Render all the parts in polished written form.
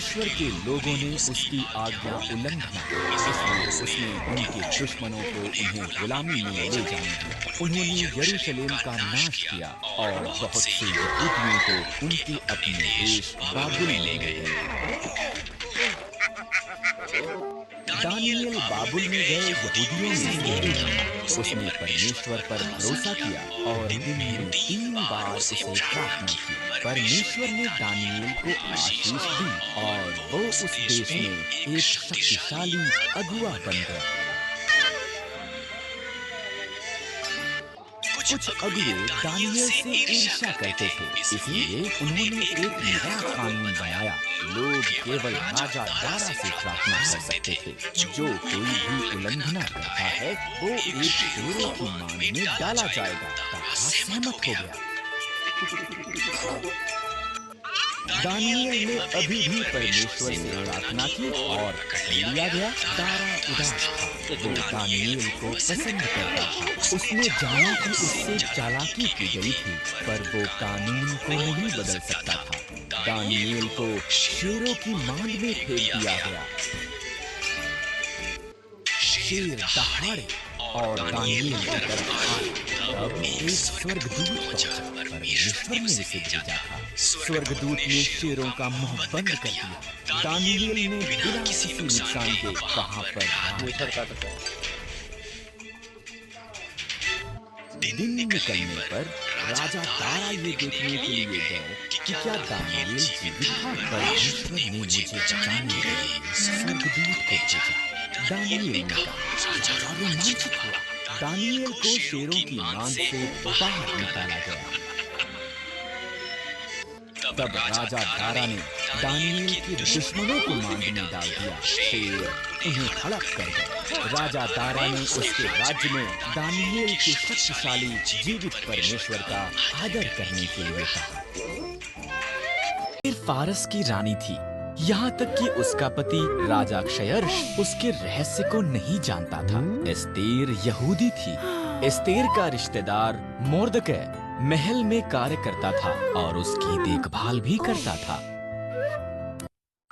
परमेश्वर के लोगों ने उसकी आज्ञा उल्लंघना की, इसलिए उसने उनके दुश्मनों को उन्हें गुलामी में ले जाने दिया। उन्होंने यरूशलेम का नाश किया और बहुत से यहूदियों को उनके अपने देश बाबुल में ले गए। दानियेल बाबुल में गए यहूदियों में से एक था। उसने परमेश्वर पर भरोसा किया और दिन में 3 बार उसे प्रार्थना की। परमेश्वर ने दानियेल को आशीष दी और वो उस देश में एक शक्तिशाली अगुआ बन गया। कुछ अगुए दानियेल से ईर्ष्या करते थे, इसलिए उन्होंने एक नया कानून बनाया। लोग केवल राजा दारा से प्रार्थना कर सकते थे। जो कोई भी उल्लंघना करता है वो एक शेरों की मांद में डाला जाएगा। दारा सहमत हो गया। दानियेल ने अभी भी परमेश्वर से प्रार्थना की और लिया गया। दारा उदास था, वो दानियेल को पसंद करता था। उसने जाना कि उससे चालाकी की गई थी, पर वो कानून को नहीं बदल सकता था। दानियेल को शेरों की मांद में फेंक दिया गया। शेर दहाड़े और दानियेल की तरफ आए। तब एक स्वर्गदूत पहुंचा। परमेश्वर ने उसे भेजा था। स्वर्गदूत ने शेरों का मुंह बंद कर दिया। दानियेल ने बिना किसी नुकसान के वहां पर दिन निकलने पर राजा दारा ये देखने के लिए गए कि क्या दानियेल जीवित था। परमेश्वर ने मुझे बचाने के लिए स्वर्गदूत को भेजा। दानियेल ने कहा। राजा रोमांचित हुआ। दानियेल को शेरों की मांद से बाहर निकाला गया। तब राजा दारा ने दानियेल के दुश्मनों को मांद में डाल दिया। शेर उन्हें हड़प कर गए। राजा दारा ने उसके राज्य में दानियेल के शक्तिशाली जीवित परमेश्वर का आदर करने के लिए कहा। फिर फारस की रानी थी, यहाँ तक कि उसका पति राजा क्षयर्ष उसके रहस्य को नहीं जानता था। एस्तेर यहूदी थी। एस्तेर का रिश्तेदार मोर्दकै महल में कार्य करता था और उसकी देखभाल भी करता था।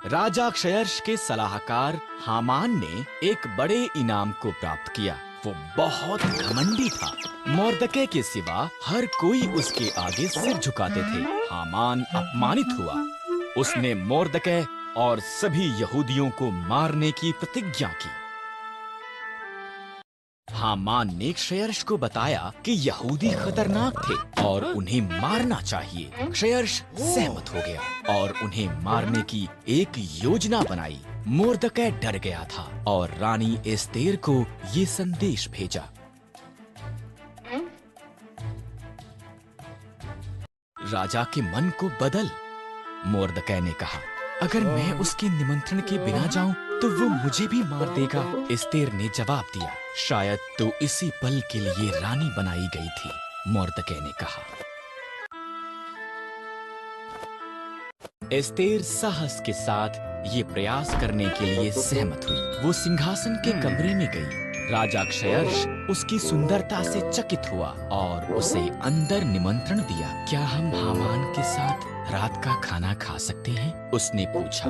राजा क्षयर्ष के सलाहकार हामान ने एक बड़े इनाम को प्राप्त किया। वो बहुत घमंडी था। मोर्दकै के सिवा हर कोई उसके आगे सिर झुकाते थे। हामान अपमानित हुआ। उसने मोर्दकै और सभी यहूदियों को मारने की प्रतिज्ञा की। हामान ने क्षयर्ष को बताया कि यहूदी खतरनाक थे और उन्हें मारना चाहिए। क्षयर्ष सहमत हो गया और उन्हें मारने की एक योजना बनाई। मोर्दकै डर गया था और रानी एस्तेर को ये संदेश भेजा। राजा के मन को बदल। मोर्दकै ने कहा, अगर मैं उसके निमंत्रण के बिना जाऊं तो वो मुझे भी मार देगा। एस्तेर ने जवाब दिया, शायद तो इसी पल के लिए रानी बनाई गई थी। मोर्दकै ने कहा। एस्तेर साहस के साथ ये प्रयास करने के लिए सहमत हुई। वो सिंहासन के कमरे में गई। राजा क्षयर्ष उसकी सुंदरता से चकित हुआ और उसे अंदर निमंत्रण दिया। क्या हम हामान के साथ रात का खाना खा सकते हैं? उसने पूछा।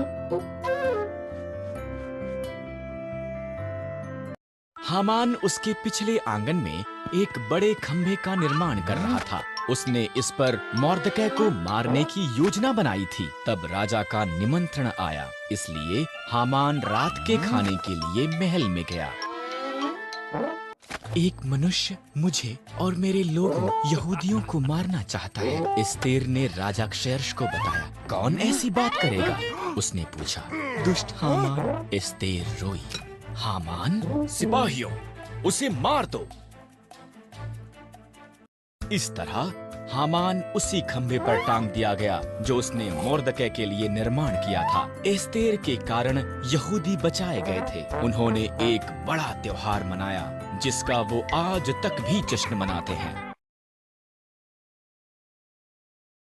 हामान उसके पिछले आंगन में एक बड़े खंभे का निर्माण कर रहा था। उसने इस पर मोर्दकै को मारने की योजना बनाई थी। तब राजा का निमंत्रण आया, इसलिए हामान रात के खाने के लिए महल में गया। एक मनुष्य मुझे और मेरे लोगों यहूदियों को मारना चाहता है। एस्तेर ने राजा क्षयर्ष को बताया। कौन ऐसी बात करेगा? उसने पूछा। दुष्ट हामान। एस्तेर रोई। हामान, सिपाहियों, उसे मार दो। इस तरह हामान उसी खंभे पर टांग दिया गया जो उसने मोर्दकै के लिए निर्माण किया था। एस्तेर के कारण यहूदी बचाए गए थे। उन्होंने एक बड़ा त्योहार मनाया जिसका वो आज तक भी जश्न मनाते हैं।